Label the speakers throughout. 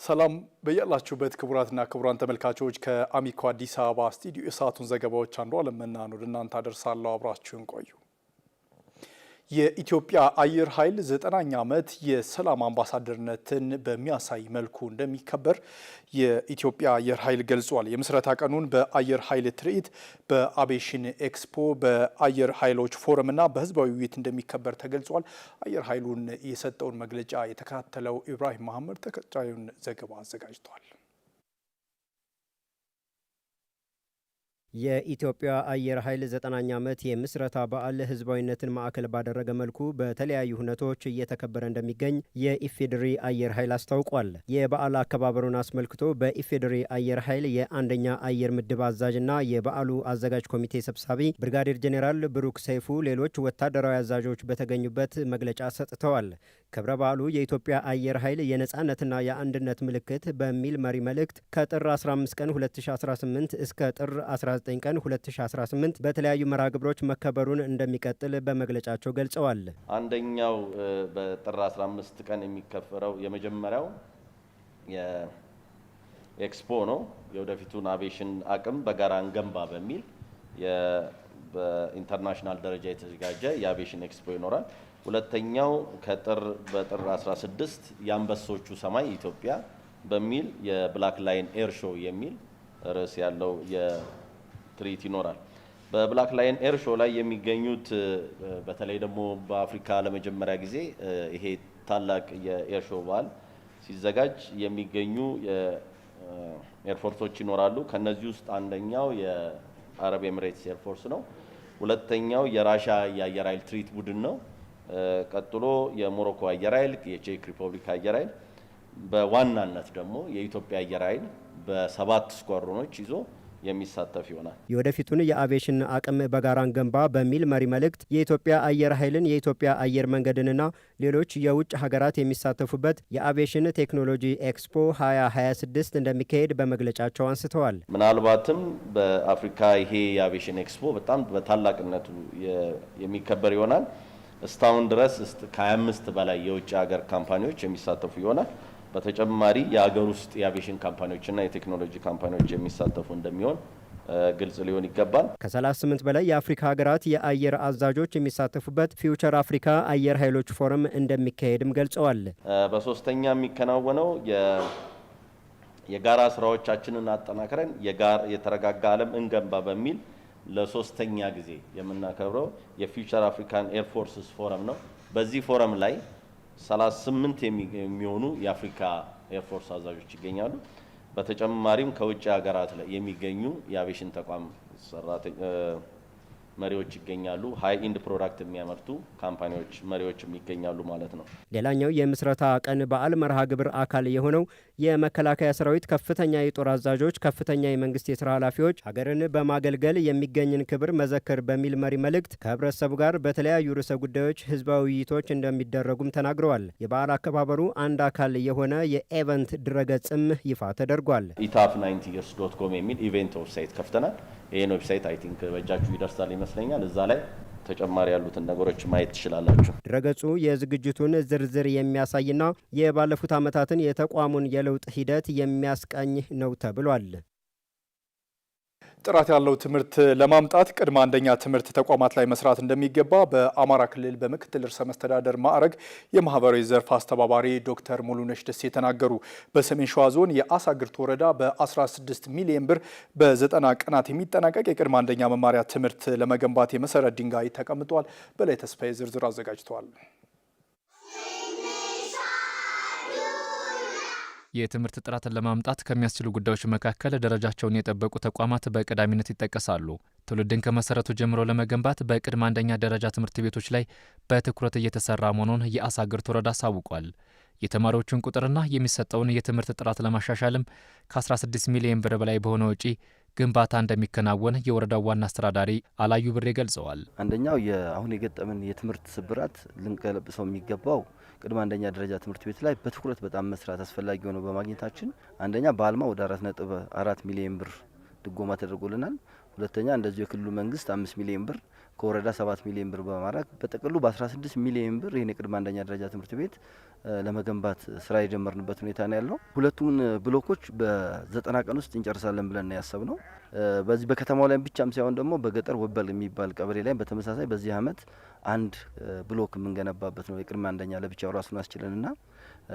Speaker 1: ሰላም በያላችሁበት ክቡራትና ክቡራን ተመልካቾች ከአሚኮ አዲስ አበባ ስቱዲዮ የሰዓቱን ዘገባዎች አንዱ አለመና ነው እናንተ አደርሳለሁ። አብራችሁን ቆዩ። የኢትዮጵያ አየር ኃይል 9ኛ ዓመት የሰላም አምባሳደርነትን በሚያሳይ መልኩ እንደሚከበር የኢትዮጵያ አየር ኃይል ገልጿል። የምስረታ ቀኑን በአየር ኃይል ትርኢት፣ በአቪዬሽን ኤክስፖ፣ በአየር ኃይሎች ፎረም እና በህዝባዊ ውይይት እንደሚከበር ተገልጿል። አየር ኃይሉን የሰጠውን መግለጫ የተከታተለው ኢብራሂም መሐመድ ተከታዩን ዘገባ አዘጋጅቷል።
Speaker 2: የኢትዮጵያ አየር ኃይል 9ኛ ዓመት የምስረታ በዓል ህዝባዊነትን ማዕከል ባደረገ መልኩ በተለያዩ ሁነቶች እየተከበረ እንደሚገኝ የኢፌዴሪ አየር ኃይል አስታውቋል። የበዓል አከባበሩን አስመልክቶ በኢፌዴሪ አየር ኃይል የአንደኛ አየር ምድብ አዛዥና የበዓሉ አዘጋጅ ኮሚቴ ሰብሳቢ ብርጋዴር ጄኔራል ብሩክ ሰይፉ ሌሎች ወታደራዊ አዛዦች በተገኙበት መግለጫ ሰጥተዋል። ክብረ በዓሉ የኢትዮጵያ አየር ኃይል የነጻነትና የአንድነት ምልክት በሚል መሪ መልእክት ከጥር 15 ቀን 2018 እስከ ጥር 19 ቀን 2018 በተለያዩ መርሃ ግብሮች መከበሩን እንደሚቀጥል በመግለጫቸው ገልጸዋል።
Speaker 3: አንደኛው በጥር 15 ቀን የሚከበረው የመጀመሪያው የኤክስፖ ነው። የወደፊቱን አቪዬሽን አቅም በጋራ እንገንባ በሚል በኢንተርናሽናል ደረጃ የተዘጋጀ የአቪዬሽን ኤክስፖ ይኖራል። ሁለተኛው በጥር 16 የአንበሶቹ ሰማይ ኢትዮጵያ በሚል የብላክ ላይን ኤር ሾው የሚል ርዕስ ያለው ትርኢት ይኖራል። በብላክ ላይን ኤር ሾው ላይ የሚገኙት በተለይ ደግሞ በአፍሪካ ለመጀመሪያ ጊዜ ይሄ ታላቅ የኤር ሾው በዓል ሲዘጋጅ የሚገኙ ኤርፎርሶች ይኖራሉ። ከነዚህ ውስጥ አንደኛው የአረብ ኤሚሬትስ ኤርፎርስ ነው። ሁለተኛው የራሻ የአየር ኃይል ትርኢት ቡድን ነው። ቀጥሎ የሞሮኮ አየር ኃይል፣ የቼክ ሪፐብሊክ አየር ኃይል፣ በዋናነት ደግሞ የኢትዮጵያ አየር ኃይል በ7 ስኳድሮኖች ይዞ የሚሳተፍ ይሆናል።
Speaker 2: የወደፊቱን የአቪዬሽን አቅም በጋራ እንገንባ በሚል መሪ መልእክት የኢትዮጵያ አየር ኃይልን የኢትዮጵያ አየር መንገድንና ሌሎች የውጭ ሀገራት የሚሳተፉበት የአቪዬሽን ቴክኖሎጂ ኤክስፖ 2026 እንደሚካሄድ በመግለጫቸው አንስተዋል።
Speaker 3: ምናልባትም በአፍሪካ ይሄ የአቪዬሽን ኤክስፖ በጣም በታላቅነቱ የሚከበር ይሆናል። እስካሁን ድረስ ከ25 በላይ የውጭ ሀገር ካምፓኒዎች የሚሳተፉ ይሆናል። በተጨማሪ የሀገር ውስጥ የአቪዬሽን ካምፓኒዎችና የቴክኖሎጂ ካምፓኒዎች የሚሳተፉ እንደሚሆን ግልጽ ሊሆን ይገባል።
Speaker 2: ከ38 በላይ የአፍሪካ ሀገራት የአየር አዛዦች የሚሳተፉበት ፊውቸር አፍሪካ አየር ኃይሎች ፎረም እንደሚካሄድም ገልጸዋል።
Speaker 3: በሶስተኛ የሚከናወነው የጋራ ስራዎቻችንን አጠናክረን የተረጋጋ ዓለም እንገንባ በሚል ለሶስተኛ ጊዜ የምናከብረው የፊውቸር አፍሪካን ኤር ፎርስስ ፎረም ነው። በዚህ ፎረም ላይ 38 የሚሆኑ የአፍሪካ ኤርፎርስ አዛዦች ይገኛሉ። በተጨማሪም ከውጭ ሀገራት ላይ የሚገኙ የአቪዬሽን ተቋም መሪዎች ይገኛሉ። ሃይ ኢንድ ፕሮዳክት የሚያመርቱ ካምፓኒዎች መሪዎችም ይገኛሉ ማለት ነው።
Speaker 2: ሌላኛው የምስረታ ቀን በዓል መርሃ ግብር አካል የሆነው የመከላከያ ሰራዊት ከፍተኛ የጦር አዛዦች፣ ከፍተኛ የመንግስት የስራ ኃላፊዎች ሀገርን በማገልገል የሚገኝን ክብር መዘከር በሚል መሪ መልእክት ከህብረተሰቡ ጋር በተለያዩ ርዕሰ ጉዳዮች ህዝባዊ ውይይቶች እንደሚደረጉም ተናግረዋል። የበዓል አከባበሩ አንድ አካል የሆነ የኤቨንት ድረገጽም ይፋ ተደርጓል።
Speaker 3: etaf90years.com የሚል ኢቨንት ዌብሳይት ከፍተናል። ይሄን ዌብሳይት አይ ቲንክ በእጃችሁ ይደርሳል ይመስለኛል። እዛ ላይ ተጨማሪ ያሉትን ነገሮች ማየት ትችላላችሁ።
Speaker 2: ድረገጹ የዝግጅቱን ዝርዝር የሚያሳይና የባለፉት ዓመታትን የተቋሙን የለውጥ ሂደት የሚያስቃኝ ነው ተብሏል።
Speaker 1: ጥራት ያለው ትምህርት ለማምጣት ቅድመ አንደኛ ትምህርት ተቋማት ላይ መስራት እንደሚገባ በአማራ ክልል በምክትል ርዕሰ መስተዳደር ማዕረግ የማህበራዊ ዘርፍ አስተባባሪ ዶክተር ሙሉነሽ ደሴ ተናገሩ። በሰሜን ሸዋ ዞን የአሳግርት ወረዳ በ16 ሚሊዮን ብር በ90 ቀናት የሚጠናቀቅ የቅድመ አንደኛ መማሪያ ትምህርት ለመገንባት የመሰረት ድንጋይ ተቀምጧል። በላይ ተስፋዬ ዝርዝር አዘጋጅተዋል።
Speaker 4: የትምህርት ጥራትን ለማምጣት ከሚያስችሉ ጉዳዮች መካከል ደረጃቸውን የጠበቁ ተቋማት በቀዳሚነት ይጠቀሳሉ። ትውልድን ከመሰረቱ ጀምሮ ለመገንባት በቅድመ አንደኛ ደረጃ ትምህርት ቤቶች ላይ በትኩረት እየተሰራ መሆኑን የአሳግርት ወረዳ አሳውቋል። የተማሪዎቹን ቁጥርና የሚሰጠውን የትምህርት ጥራት ለማሻሻልም ከ16 ሚሊዮን ብር በላይ በሆነ ወጪ ግንባታ እንደሚከናወን የወረዳው ዋና አስተዳዳሪ አላዩ ብሬ ገልጸዋል።
Speaker 5: አንደኛው አሁን የገጠመን የትምህርት ስብራት ልንቀለብሰው የሚገባው ቅድመ አንደኛ ደረጃ ትምህርት ቤት ላይ በትኩረት በጣም መስራት አስፈላጊ ሆኖ በማግኘታችን አንደኛ በአልማ ወደ 4.4 ሚሊዮን ብር ድጎማ ተደርጎልናል። ሁለተኛ እንደዚሁ የክልሉ መንግስት 5 ሚሊዮን ብር ከወረዳ 7 ሚሊዮን ብር በማድረግ በጥቅሉ በ16 ሚሊዮን ብር ይህን የቅድመ አንደኛ ደረጃ ትምህርት ቤት ለመገንባት ስራ የጀመርንበት ሁኔታ ነው ያለው። ሁለቱን ብሎኮች በ90 ቀን ውስጥ እንጨርሳለን ብለን ያሰብነው። በዚህ በከተማው ላይ ብቻም ሳይሆን ደግሞ በገጠር ወበል የሚባል ቀበሌ ላይ በተመሳሳይ በዚህ አመት አንድ ብሎክ የምንገነባበት ነው። የቅድመ አንደኛ ለብቻው ራሱን አስችለንና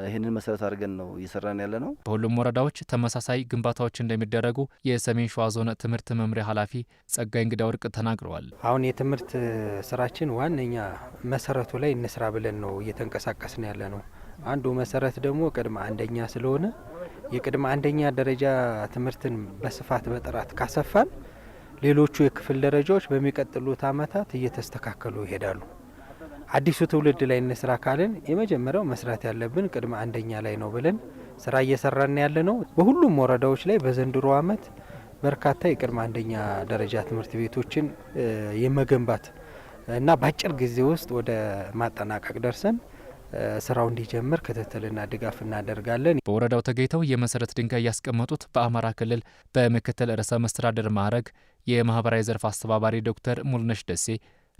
Speaker 5: ይህንን መሰረት አድርገን ነው እየሰራን ያለ ነው።
Speaker 4: በሁሉም ወረዳዎች ተመሳሳይ ግንባታዎች እንደሚደረጉ የሰሜን ሸዋ ዞን ትምህርት መምሪያ ኃላፊ ጸጋይ እንግዳ ወርቅ ተናግረዋል።
Speaker 6: አሁን የትምህርት ስራችን ዋነኛ መሰረቱ ላይ እንስራ ብለን ነው እየተንቀሳቀስን ያለ ነው። አንዱ መሰረት ደግሞ ቅድመ አንደኛ ስለሆነ የቅድመ አንደኛ ደረጃ ትምህርትን በስፋት በጥራት ካሰፋን ሌሎቹ የክፍል ደረጃዎች በሚቀጥሉት አመታት እየተስተካከሉ ይሄዳሉ። አዲሱ ትውልድ ላይ እንስራ ካልን የመጀመሪያው መስራት ያለብን ቅድመ አንደኛ ላይ ነው ብለን ስራ እየሰራን ያለ ነው። በሁሉም ወረዳዎች ላይ በዘንድሮ አመት በርካታ የቅድመ አንደኛ ደረጃ ትምህርት ቤቶችን የመገንባት እና በአጭር ጊዜ ውስጥ ወደ ማጠናቀቅ ደርሰን ስራው እንዲጀምር ክትትልና ድጋፍ እናደርጋለን።
Speaker 4: በወረዳው ተገኝተው የመሰረት ድንጋይ ያስቀመጡት በአማራ ክልል በምክትል ርዕሰ መስተዳድር ማዕረግ የማህበራዊ ዘርፍ አስተባባሪ ዶክተር ሙልነሽ ደሴ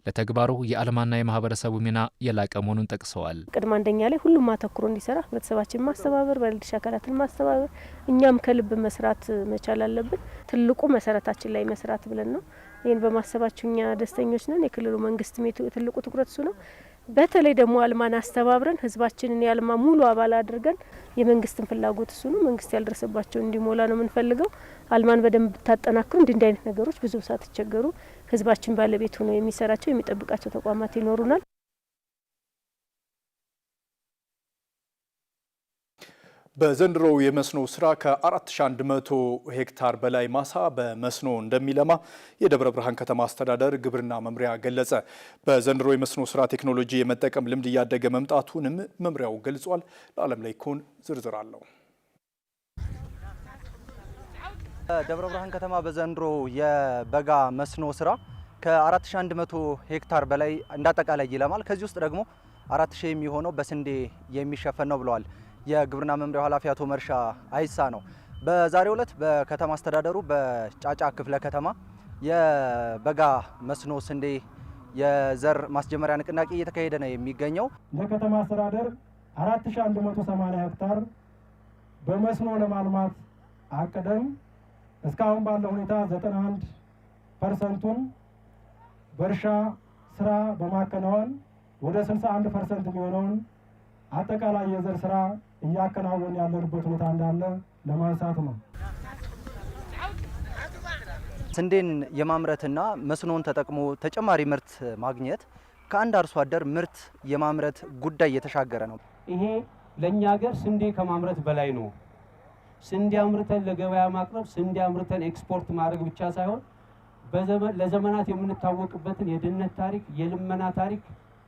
Speaker 4: ለተግባሩ የአልማና የማህበረሰቡ ሚና የላቀ መሆኑን ጠቅሰዋል።
Speaker 7: ቅድመ አንደኛ ላይ ሁሉም አተኩሮ እንዲሰራ ህብረተሰባችን ማስተባበር፣ ባለድርሻ አካላትን ማስተባበር፣ እኛም ከልብ መስራት መቻል አለብን። ትልቁ መሰረታችን ላይ መስራት ብለን ነው። ይህን በማሰባችሁ እኛ ደስተኞች ነን። የክልሉ መንግስት ትልቁ ትኩረት እሱ ነው። በተለይ ደግሞ አልማን አስተባብረን ህዝባችንን የአልማ ሙሉ አባል አድርገን የመንግስትን ፍላጎት እሱ ነው። መንግስት ያልደረሰባቸው እንዲሞላ ነው የምንፈልገው። አልማን በደንብ ታጠናክሩ። እንዲህ አይነት ነገሮች ብዙ ሳትቸገሩ ህዝባችን ባለቤት ሆኖ የሚሰራቸው የሚጠብቃቸው ተቋማት ይኖሩናል።
Speaker 1: በዘንድሮው የመስኖ ስራ ከ4100 ሄክታር በላይ ማሳ በመስኖ እንደሚለማ የደብረ ብርሃን ከተማ አስተዳደር ግብርና መምሪያ ገለጸ። በዘንድሮ የመስኖ ስራ ቴክኖሎጂ የመጠቀም ልምድ እያደገ መምጣቱንም መምሪያው ገልጿል። ለዓለም ላይ ኮን ዝርዝር አለው።
Speaker 8: ደብረ ብርሃን ከተማ በዘንድሮ የበጋ መስኖ ስራ ከ4100 ሄክታር በላይ እንዳጠቃላይ ይለማል። ከዚህ ውስጥ ደግሞ 4000 የሚሆነው በስንዴ የሚሸፈን ነው ብለዋል የግብርና መምሪያው ኃላፊ አቶ መርሻ አይሳ ነው። በዛሬው ዕለት በከተማ አስተዳደሩ በጫጫ ክፍለ ከተማ የበጋ መስኖ ስንዴ የዘር ማስጀመሪያ ንቅናቄ እየተካሄደ ነው የሚገኘው።
Speaker 9: ለከተማ አስተዳደር 4180 ሄክታር በመስኖ ለማልማት አቅደን እስካሁን ባለው ሁኔታ 91%ቱን በእርሻ ስራ በማከናወን ወደ 61% የሚሆነውን አጠቃላይ የዘር ስራ እያከናወን ያለንበት ሁኔታ እንዳለ ለማንሳት ነው።
Speaker 8: ስንዴን የማምረትና መስኖን ተጠቅሞ ተጨማሪ ምርት ማግኘት ከአንድ አርሶ አደር ምርት የማምረት ጉዳይ የተሻገረ ነው።
Speaker 10: ይሄ ለኛ ሀገር ስንዴ ከማምረት በላይ ነው። ስንዴ አምርተን ለገበያ ማቅረብ፣ ስንዴ አምርተን ኤክስፖርት ማድረግ ብቻ ሳይሆን ለዘመናት የምንታወቅበትን የድህነት ታሪክ፣ የልመና ታሪክ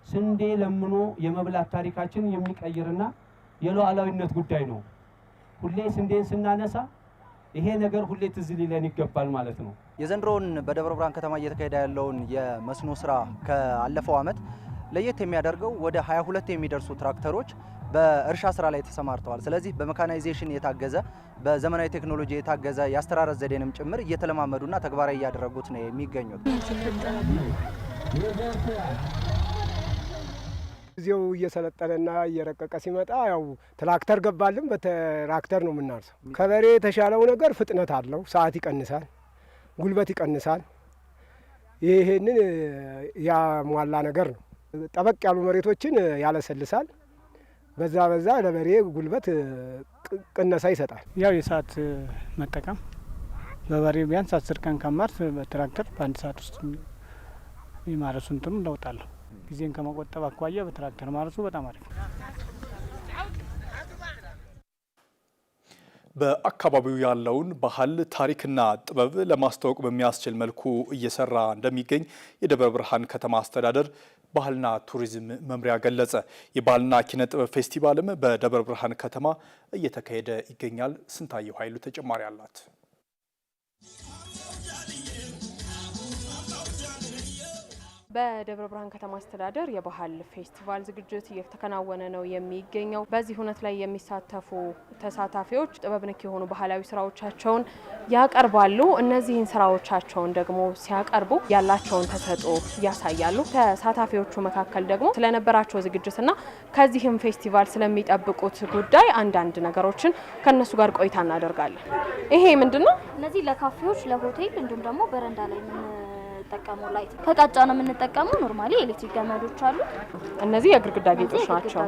Speaker 10: ስንዴ ለምኖ የመብላት ታሪካችን የሚቀይርና የሉዓላዊነት ጉዳይ ነው። ሁሌ ስንዴን ስናነሳ ይሄ ነገር ሁሌ ትዝ ሊለን ይገባል ማለት ነው።
Speaker 8: የዘንድሮውን በደብረ ብርሃን ከተማ እየተካሄደ ያለውን የመስኖ ስራ ከአለፈው ዓመት ለየት የሚያደርገው ወደ 22 የሚደርሱ ትራክተሮች በእርሻ ስራ ላይ ተሰማርተዋል። ስለዚህ በሜካናይዜሽን የታገዘ በዘመናዊ ቴክኖሎጂ የታገዘ የአስተራረስ ዘዴንም ጭምር እየተለማመዱና ተግባራዊ እያደረጉት ነው የሚገኙት።
Speaker 11: ጊዜው እየሰለጠነና እየረቀቀ ሲመጣ ያው ትራክተር ገባልን። በትራክተር ነው የምናርሰው። ከበሬ የተሻለው ነገር ፍጥነት አለው፣ ሰዓት ይቀንሳል፣ ጉልበት ይቀንሳል። ይሄንን ያሟላ ነገር ነው። ጠበቅ ያሉ መሬቶችን ያለሰልሳል። በዛ ለበሬ ጉልበት ቅነሳ ይሰጣል።
Speaker 12: ያው የሰዓት መጠቀም በበሬ ቢያንስ 10 ቀን ከማርስ በትራክተር በአንድ ሰዓት ውስጥ የማረሱ እንትኑ ለውጣለሁ። ጊዜን ከመቆጠብ አኳያ በትራክተር ማረሱ በጣም አሪፍ ነው።
Speaker 1: በአካባቢው ያለውን ባህል ታሪክና ጥበብ ለማስተዋወቅ በሚያስችል መልኩ እየሰራ እንደሚገኝ የደብረ ብርሃን ከተማ አስተዳደር ባህልና ቱሪዝም መምሪያ ገለጸ። የባህልና ኪነ ጥበብ ፌስቲቫልም በደብረ ብርሃን ከተማ እየተካሄደ ይገኛል። ስንታየው ኃይሉ ተጨማሪ አላት።
Speaker 13: በደብረ ብርሃን ከተማ አስተዳደር የባህል ፌስቲቫል ዝግጅት እየተከናወነ ነው የሚገኘው። በዚህ ሁነት ላይ የሚሳተፉ ተሳታፊዎች ጥበብ ነክ የሆኑ ባህላዊ ስራዎቻቸውን ያቀርባሉ። እነዚህን ስራዎቻቸውን ደግሞ ሲያቀርቡ ያላቸውን ተሰጥኦ ያሳያሉ። ተሳታፊዎቹ መካከል ደግሞ ስለነበራቸው ዝግጅትና ከዚህም ፌስቲቫል ስለሚጠብቁት ጉዳይ አንዳንድ ነገሮችን ከነሱ ጋር ቆይታ እናደርጋለን። ይሄ ምንድነው?
Speaker 14: እነዚህ ለካፌዎች፣ ለሆቴል እንዲሁም ደግሞ በረንዳ ላይ ተጠቀመው ላይት ከቃጫ ነው የምንጠቀመው። ኖርማሊ ኤሌክትሪክ ገመዶች አሉ።
Speaker 13: እነዚህ የግርግዳ ጌጦች ናቸው።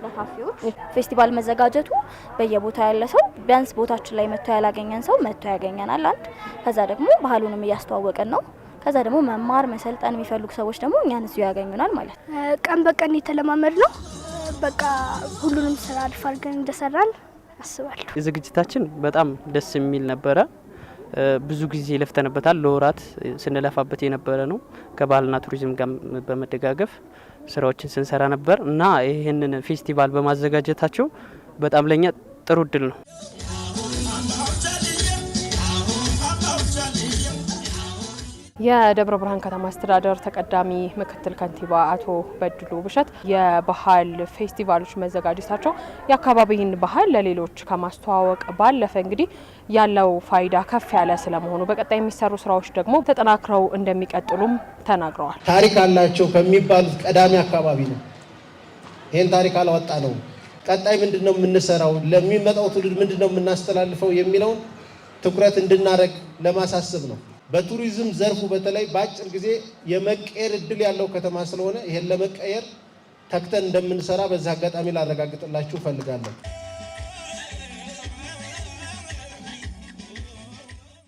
Speaker 14: ለካፌዎች ፌስቲቫል መዘጋጀቱ በየቦታው ያለ ሰው ቢያንስ ቦታችን ላይ መጥቶ ያላገኘን ሰው መጥቶ ያገኘናል። አንድ ከዛ ደግሞ ባህሉንም እያስተዋወቀን ነው። ከዛ ደግሞ መማር መሰልጠን የሚፈልጉ ሰዎች ደግሞ እኛን እዚሁ ያገኙናል ማለት ነው።
Speaker 15: ቀን በቀን የተለማመድ ነው። በቃ ሁሉንም ስራ አሪፍ አድርገን እንደሰራን አስባለሁ።
Speaker 16: የዝግጅታችን በጣም ደስ የሚል ነበረ። ብዙ ጊዜ ለፍተንበታል። ለወራት ስንለፋበት የነበረ ነው። ከባህልና ቱሪዝም ጋር በመደጋገፍ ስራዎችን ስንሰራ ነበር እና ይህንን ፌስቲቫል በማዘጋጀታቸው በጣም ለኛ ጥሩ እድል ነው።
Speaker 13: የደብረ ብርሃን ከተማ አስተዳደር ተቀዳሚ ምክትል ከንቲባ አቶ በድሉ ብሸት የባህል ፌስቲቫሎች መዘጋጀታቸው የአካባቢን ባህል ለሌሎች ከማስተዋወቅ ባለፈ እንግዲህ ያለው ፋይዳ ከፍ ያለ ስለመሆኑ በቀጣይ የሚሰሩ ስራዎች ደግሞ ተጠናክረው እንደሚቀጥሉም ተናግረዋል።
Speaker 17: ታሪክ አላቸው ከሚባሉት ቀዳሚ አካባቢ ነው። ይህን ታሪክ አላወጣ ነው። ቀጣይ ምንድነው የምንሰራው፣ ለሚመጣው ትውልድ ምንድነው የምናስተላልፈው የሚለውን ትኩረት እንድናደርግ ለማሳሰብ ነው። በቱሪዝም ዘርፉ በተለይ በአጭር ጊዜ የመቀየር እድል ያለው ከተማ ስለሆነ ይሄን ለመቀየር ተክተን እንደምንሰራ በዚህ አጋጣሚ ላረጋግጥላችሁ ፈልጋለሁ።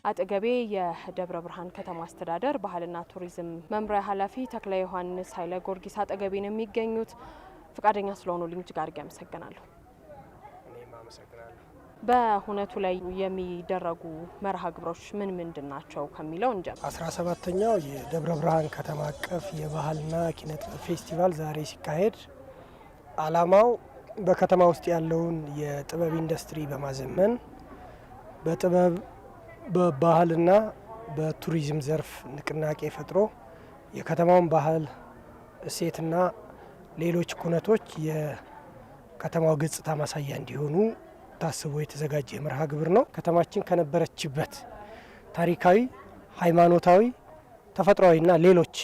Speaker 13: አጠገቤ የደብረ ብርሃን ከተማ አስተዳደር ባህልና ቱሪዝም መምሪያ ኃላፊ ተክለ ዮሐንስ ኃይለ ጊዮርጊስ አጠገቤ ነው የሚገኙት። ፈቃደኛ ስለሆኑ ልጅ ጋር ያመሰግናለሁ። በሁነቱ ላይ የሚደረጉ መርሃ ግብሮች ምን ምንድን ናቸው ከሚለው እንጀምር።
Speaker 11: 17ኛው የደብረ ብርሃን ከተማ አቀፍ የባህልና ኪነ ጥበብ ፌስቲቫል ዛሬ ሲካሄድ ዓላማው በከተማ ውስጥ ያለውን የጥበብ ኢንዱስትሪ በማዘመን በጥበብ በባህልና በቱሪዝም ዘርፍ ንቅናቄ ፈጥሮ የከተማውን ባህል እሴትና ሌሎች ኩነቶች የከተማው ገጽታ ማሳያ እንዲሆኑ ታስቦ የተዘጋጀ መርሃ ግብር ነው። ከተማችን ከነበረችበት ታሪካዊ፣ ሃይማኖታዊ፣ ተፈጥሯዊና ሌሎች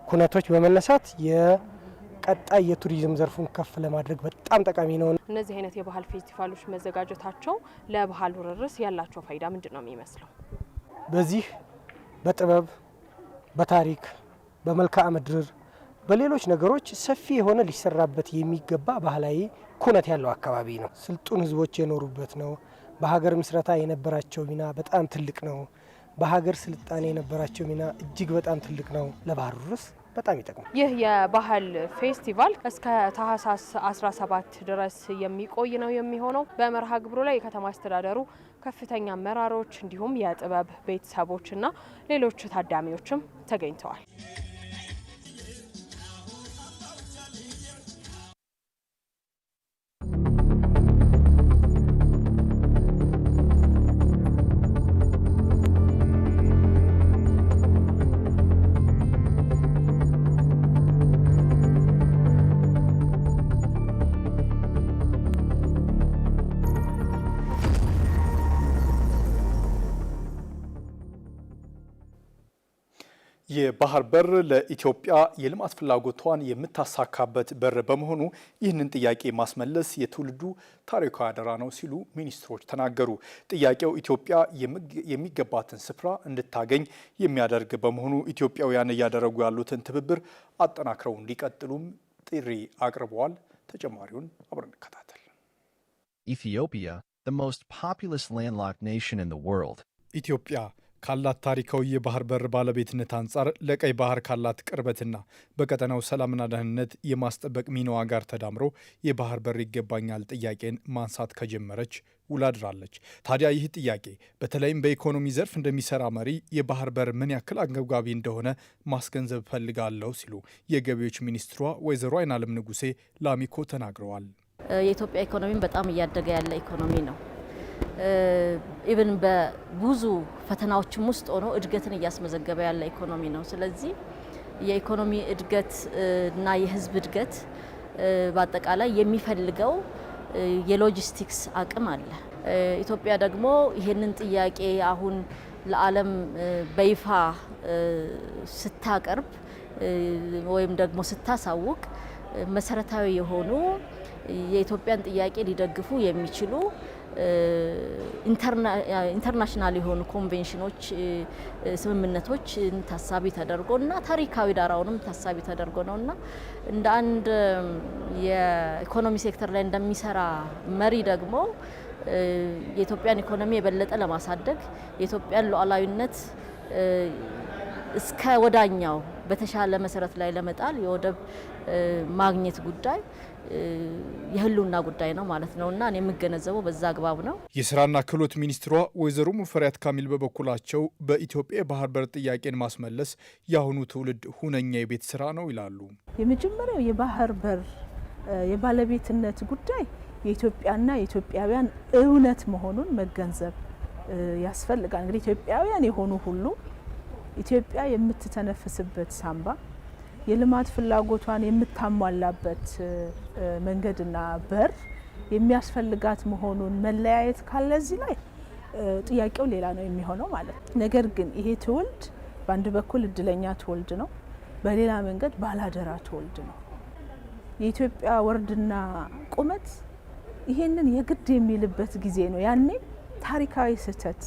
Speaker 11: ኩነቶች በመነሳት የቀጣይ የቱሪዝም ዘርፉን ከፍ ለማድረግ በጣም ጠቃሚ ነው።
Speaker 13: እነዚህ አይነት የባህል ፌስቲቫሎች መዘጋጀታቸው ለባህል ውርርስ ያላቸው ፋይዳ ምንድን ነው የሚመስለው?
Speaker 11: በዚህ በጥበብ፣ በታሪክ፣ በመልክዓ ምድር፣ በሌሎች ነገሮች ሰፊ የሆነ ሊሰራበት የሚገባ ባህላዊ ኩነት ያለው አካባቢ ነው። ስልጡን ህዝቦች የኖሩበት ነው። በሀገር ምስረታ የነበራቸው ሚና በጣም ትልቅ ነው። በሀገር ስልጣኔ የነበራቸው ሚና እጅግ በጣም ትልቅ ነው። ለባህል ውርርስ በጣም ይጠቅማል።
Speaker 13: ይህ የባህል ፌስቲቫል እስከ ታህሳስ 17 ድረስ የሚቆይ ነው የሚሆነው። በመርሃ ግብሩ ላይ የከተማ አስተዳደሩ ከፍተኛ አመራሮች እንዲሁም የጥበብ ቤተሰቦችና ሌሎች ታዳሚዎችም ተገኝተዋል።
Speaker 1: የባህር በር ለኢትዮጵያ የልማት ፍላጎቷን የምታሳካበት በር በመሆኑ ይህንን ጥያቄ ማስመለስ የትውልዱ ታሪካዊ አደራ ነው ሲሉ ሚኒስትሮች ተናገሩ። ጥያቄው ኢትዮጵያ የሚገባትን ስፍራ እንድታገኝ የሚያደርግ በመሆኑ ኢትዮጵያውያን እያደረጉ ያሉትን ትብብር አጠናክረው እንዲቀጥሉም ጥሪ አቅርበዋል። ተጨማሪውን አብረን እንከታተል።
Speaker 18: Ethiopia, the most populous landlocked nation in the world.
Speaker 1: ኢትዮጵያ ካላት ታሪካዊ የባህር በር ባለቤትነት አንጻር ለቀይ ባህር ካላት ቅርበትና በቀጠናው ሰላምና ደህንነት የማስጠበቅ ሚናዋ ጋር ተዳምሮ የባህር በር ይገባኛል ጥያቄን ማንሳት ከጀመረች ውላ አድራለች። ታዲያ ይህ ጥያቄ በተለይም በኢኮኖሚ ዘርፍ እንደሚሰራ መሪ የባህር በር ምን ያክል አንገብጋቢ እንደሆነ ማስገንዘብ ፈልጋለሁ ሲሉ የገቢዎች ሚኒስትሯ ወይዘሮ አይናለም ንጉሴ ለአሚኮ ተናግረዋል።
Speaker 19: የኢትዮጵያ ኢኮኖሚ በጣም እያደገ ያለ ኢኮኖሚ ነው። ኢቭን በብዙ ፈተናዎችም ውስጥ ሆኖ እድገትን እያስመዘገበ ያለ ኢኮኖሚ ነው። ስለዚህ የኢኮኖሚ እድገት እና የህዝብ እድገት በአጠቃላይ የሚፈልገው የሎጂስቲክስ አቅም አለ። ኢትዮጵያ ደግሞ ይህንን ጥያቄ አሁን ለዓለም በይፋ ስታቀርብ ወይም ደግሞ ስታሳውቅ መሰረታዊ የሆኑ የኢትዮጵያን ጥያቄ ሊደግፉ የሚችሉ ኢንተርናሽናል የሆኑ ኮንቬንሽኖች፣ ስምምነቶች ታሳቢ ተደርጎ እና ታሪካዊ ዳራውንም ታሳቢ ተደርጎ ነውና እንደ አንድ የኢኮኖሚ ሴክተር ላይ እንደሚሰራ መሪ ደግሞ የኢትዮጵያን ኢኮኖሚ የበለጠ ለማሳደግ የኢትዮጵያን ሉዓላዊነት እስከ ወዳኛው በተሻለ መሰረት ላይ ለመጣል የወደብ ማግኘት ጉዳይ የህልውና ጉዳይ ነው ማለት ነውና እኔ የምገነዘበው በዛ አግባብ ነው።
Speaker 1: የስራና ክህሎት ሚኒስትሯ ወይዘሮ ሙፈሪያት ካሚል በበኩላቸው በኢትዮጵያ የባህር በር ጥያቄን ማስመለስ የአሁኑ ትውልድ ሁነኛ የቤት ስራ ነው ይላሉ።
Speaker 20: የመጀመሪያው የባህር በር የባለቤትነት ጉዳይ የኢትዮጵያና የኢትዮጵያውያን እውነት መሆኑን መገንዘብ ያስፈልጋል። እንግዲህ ኢትዮጵያውያን የሆኑ ሁሉ ኢትዮጵያ የምትተነፍስበት ሳንባ የልማት ፍላጎቷን የምታሟላበት መንገድና በር የሚያስፈልጋት መሆኑን መለያየት ካለ እዚህ ላይ ጥያቄው ሌላ ነው የሚሆነው ማለት ነው። ነገር ግን ይሄ ትውልድ በአንድ በኩል እድለኛ ትውልድ ነው፣ በሌላ መንገድ ባላደራ ትውልድ ነው። የኢትዮጵያ ወርድና ቁመት ይሄንን የግድ የሚልበት ጊዜ ነው። ያኔ ታሪካዊ ስህተት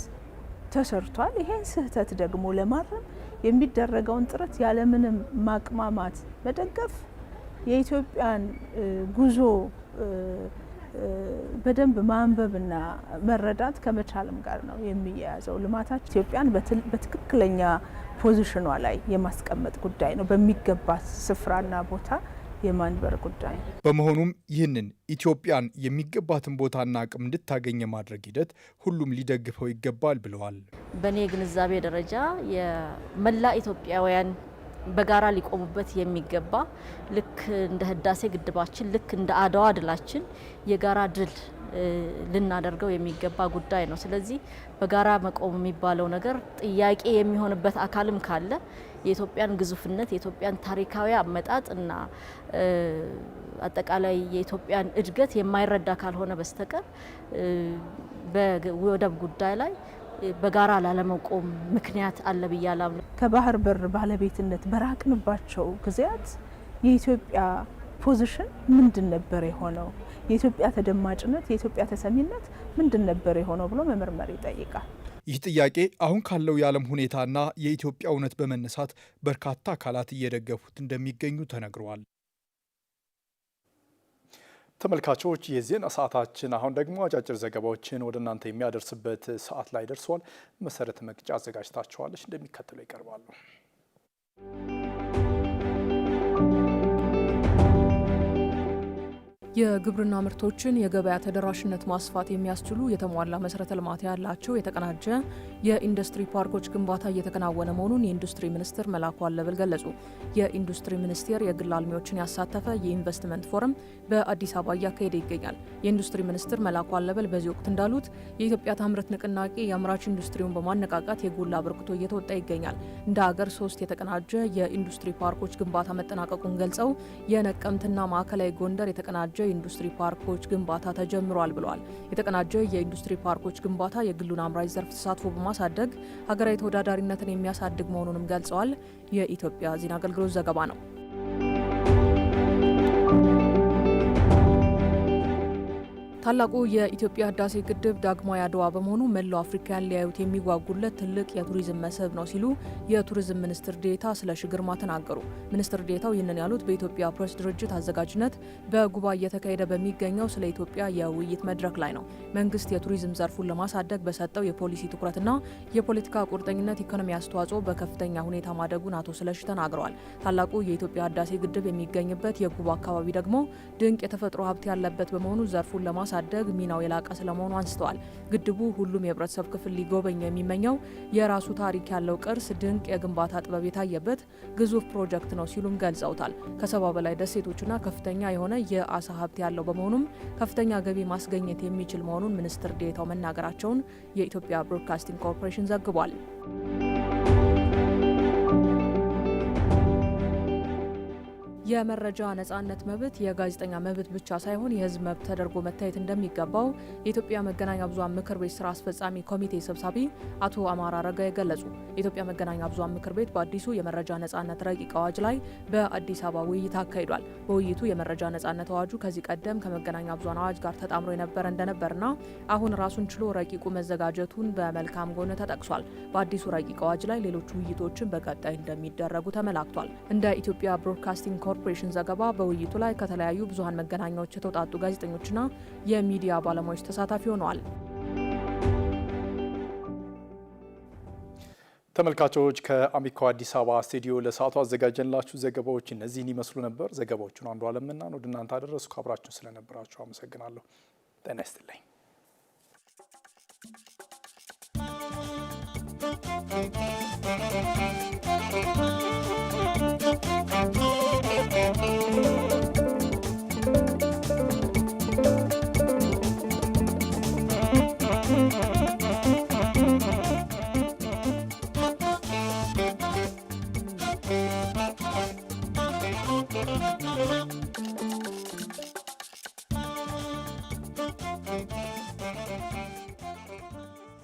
Speaker 20: ተሰርቷል። ይሄን ስህተት ደግሞ ለማረም የሚደረገውን ጥረት ያለምንም ማቅማማት መደገፍ የኢትዮጵያን ጉዞ በደንብ ማንበብና መረዳት ከመቻልም ጋር ነው የሚያያዘው። ልማታችን ኢትዮጵያን በትክክለኛ ፖዚሽኗ ላይ የማስቀመጥ ጉዳይ ነው፣ በሚገባት ስፍራና ቦታ የማንበር ጉዳይ።
Speaker 1: በመሆኑም ይህንን ኢትዮጵያን የሚገባትን ቦታና አቅም እንድታገኝ የማድረግ ሂደት ሁሉም ሊደግፈው ይገባል ብለዋል።
Speaker 19: በእኔ ግንዛቤ ደረጃ የመላ ኢትዮጵያውያን በጋራ ሊቆሙበት የሚገባ ልክ እንደ ህዳሴ ግድባችን፣ ልክ እንደ አድዋ ድላችን የጋራ ድል ልናደርገው የሚገባ ጉዳይ ነው። ስለዚህ በጋራ መቆም የሚባለው ነገር ጥያቄ የሚሆንበት አካልም ካለ የኢትዮጵያን ግዙፍነት የኢትዮጵያን ታሪካዊ አመጣጥ እና አጠቃላይ የኢትዮጵያን እድገት የማይረዳ ካልሆነ በስተቀር በወደብ ጉዳይ ላይ በጋራ ላለመቆም ምክንያት አለ ብዬ አላምንም።
Speaker 20: ከባህር በር ባለቤትነት በራቅንባቸው ጊዜያት የኢትዮጵያ ፖዚሽን ምንድን ነበር የሆነው? የኢትዮጵያ ተደማጭነት፣ የኢትዮጵያ ተሰሚነት ምንድን ነበር የሆነው ብሎ መመርመር ይጠይቃል።
Speaker 1: ይህ ጥያቄ አሁን ካለው የዓለም ሁኔታና የኢትዮጵያ እውነት በመነሳት በርካታ አካላት እየደገፉት እንደሚገኙ ተነግረዋል። ተመልካቾች የዜና ሰዓታችን አሁን ደግሞ አጫጭር ዘገባዎችን ወደ እናንተ የሚያደርስበት ሰዓት ላይ ደርሷል። መሰረት መቅጫ አዘጋጅታችኋለች፣ እንደሚከተለው ይቀርባሉ።
Speaker 21: የግብርና ምርቶችን የገበያ ተደራሽነት ማስፋት የሚያስችሉ የተሟላ መሰረተ ልማት ያላቸው የተቀናጀ የኢንዱስትሪ ፓርኮች ግንባታ እየተከናወነ መሆኑን የኢንዱስትሪ ሚኒስትር መላኩ አለበል ገለጹ። የኢንዱስትሪ ሚኒስቴር የግል አልሚዎችን ያሳተፈ የኢንቨስትመንት ፎረም በአዲስ አበባ እያካሄደ ይገኛል። የኢንዱስትሪ ሚኒስትር መላኩ አለበል በዚህ ወቅት እንዳሉት የኢትዮጵያ ታምርት ንቅናቄ የአምራች ኢንዱስትሪውን በማነቃቃት የጎላ አበርክቶ እየተወጣ ይገኛል። እንደ ሀገር 3 የተቀናጀ የኢንዱስትሪ ፓርኮች ግንባታ መጠናቀቁን ገልጸው የነቀምትና ማዕከላዊ ጎንደር የተቀናጀ የኢንዱስትሪ ፓርኮች ግንባታ ተጀምሯል ብለዋል። የተቀናጀ የኢንዱስትሪ ፓርኮች ግንባታ የግሉን አምራች ዘርፍ ተሳትፎ በማሳደግ ሀገራዊ ተወዳዳሪነትን የሚያሳድግ መሆኑንም ገልጸዋል። የኢትዮጵያ ዜና አገልግሎት ዘገባ ነው። ታላቁ የኢትዮጵያ ህዳሴ ግድብ ዳግማዊ አድዋ በመሆኑ መላው አፍሪካውያን ሊያዩት የሚጓጉለት ትልቅ የቱሪዝም መስህብ ነው ሲሉ የቱሪዝም ሚኒስትር ዴኤታ ስለሺ ግርማ ተናገሩ። ሚኒስትር ዴኤታው ይህንን ያሉት በኢትዮጵያ ፕሬስ ድርጅት አዘጋጅነት በጉባ እየተካሄደ በሚገኘው ስለ ኢትዮጵያ የውይይት መድረክ ላይ ነው። መንግስት የቱሪዝም ዘርፉን ለማሳደግ በሰጠው የፖሊሲ ትኩረትና የፖለቲካ ቁርጠኝነት ኢኮኖሚ አስተዋጽኦ በከፍተኛ ሁኔታ ማደጉን አቶ ስለሺ ተናግረዋል። ታላቁ የኢትዮጵያ ህዳሴ ግድብ የሚገኝበት የጉባ አካባቢ ደግሞ ድንቅ የተፈጥሮ ሀብት ያለበት በመሆኑ ዘርፉን ለማሳ ለማሳደግ ሚናው የላቀ ስለመሆኑ አንስተዋል። ግድቡ ሁሉም የህብረተሰብ ክፍል ሊጎበኘው የሚመኘው የራሱ ታሪክ ያለው ቅርስ፣ ድንቅ የግንባታ ጥበብ የታየበት ግዙፍ ፕሮጀክት ነው ሲሉም ገልጸውታል። ከ70 በላይ ደሴቶችና ከፍተኛ የሆነ የአሳ ሀብት ያለው በመሆኑም ከፍተኛ ገቢ ማስገኘት የሚችል መሆኑን ሚኒስትር ዴኤታው መናገራቸውን የኢትዮጵያ ብሮድካስቲንግ ኮርፖሬሽን ዘግቧል። የመረጃ ነጻነት መብት የጋዜጠኛ መብት ብቻ ሳይሆን የህዝብ መብት ተደርጎ መታየት እንደሚገባው የኢትዮጵያ መገናኛ ብዙሃን ምክር ቤት ስራ አስፈጻሚ ኮሚቴ ሰብሳቢ አቶ አማራ አረጋይ ገለጹ። የኢትዮጵያ መገናኛ ብዙሃን ምክር ቤት በአዲሱ የመረጃ ነጻነት ረቂቅ አዋጅ ላይ በአዲስ አበባ ውይይት አካሂዷል። በውይይቱ የመረጃ ነጻነት አዋጁ ከዚህ ቀደም ከመገናኛ ብዙሃን አዋጅ ጋር ተጣምሮ የነበረ እንደነበርና አሁን ራሱን ችሎ ረቂቁ መዘጋጀቱን በመልካም ጎን ተጠቅሷል። በአዲሱ ረቂቅ አዋጅ ላይ ሌሎች ውይይቶችን በቀጣይ እንደሚደረጉ ተመላክቷል። እንደ ኢትዮጵያ ብሮድካስቲንግ ኮርፖሬሽን ዘገባ በውይይቱ ላይ ከተለያዩ ብዙሃን መገናኛዎች የተውጣጡ ጋዜጠኞችና የሚዲያ ባለሙያዎች ተሳታፊ ሆነዋል።
Speaker 1: ተመልካቾች ከአሚኮ አዲስ አበባ ስቱዲዮ ለሰዓቱ አዘጋጀንላችሁ ዘገባዎች እነዚህን ይመስሉ ነበር። ዘገባዎቹን አንዱ አለምና ነው ወደ እናንተ አደረስኩ። አብራችሁን ስለነበራችሁ አመሰግናለሁ። ጤና ይስጥልኝ።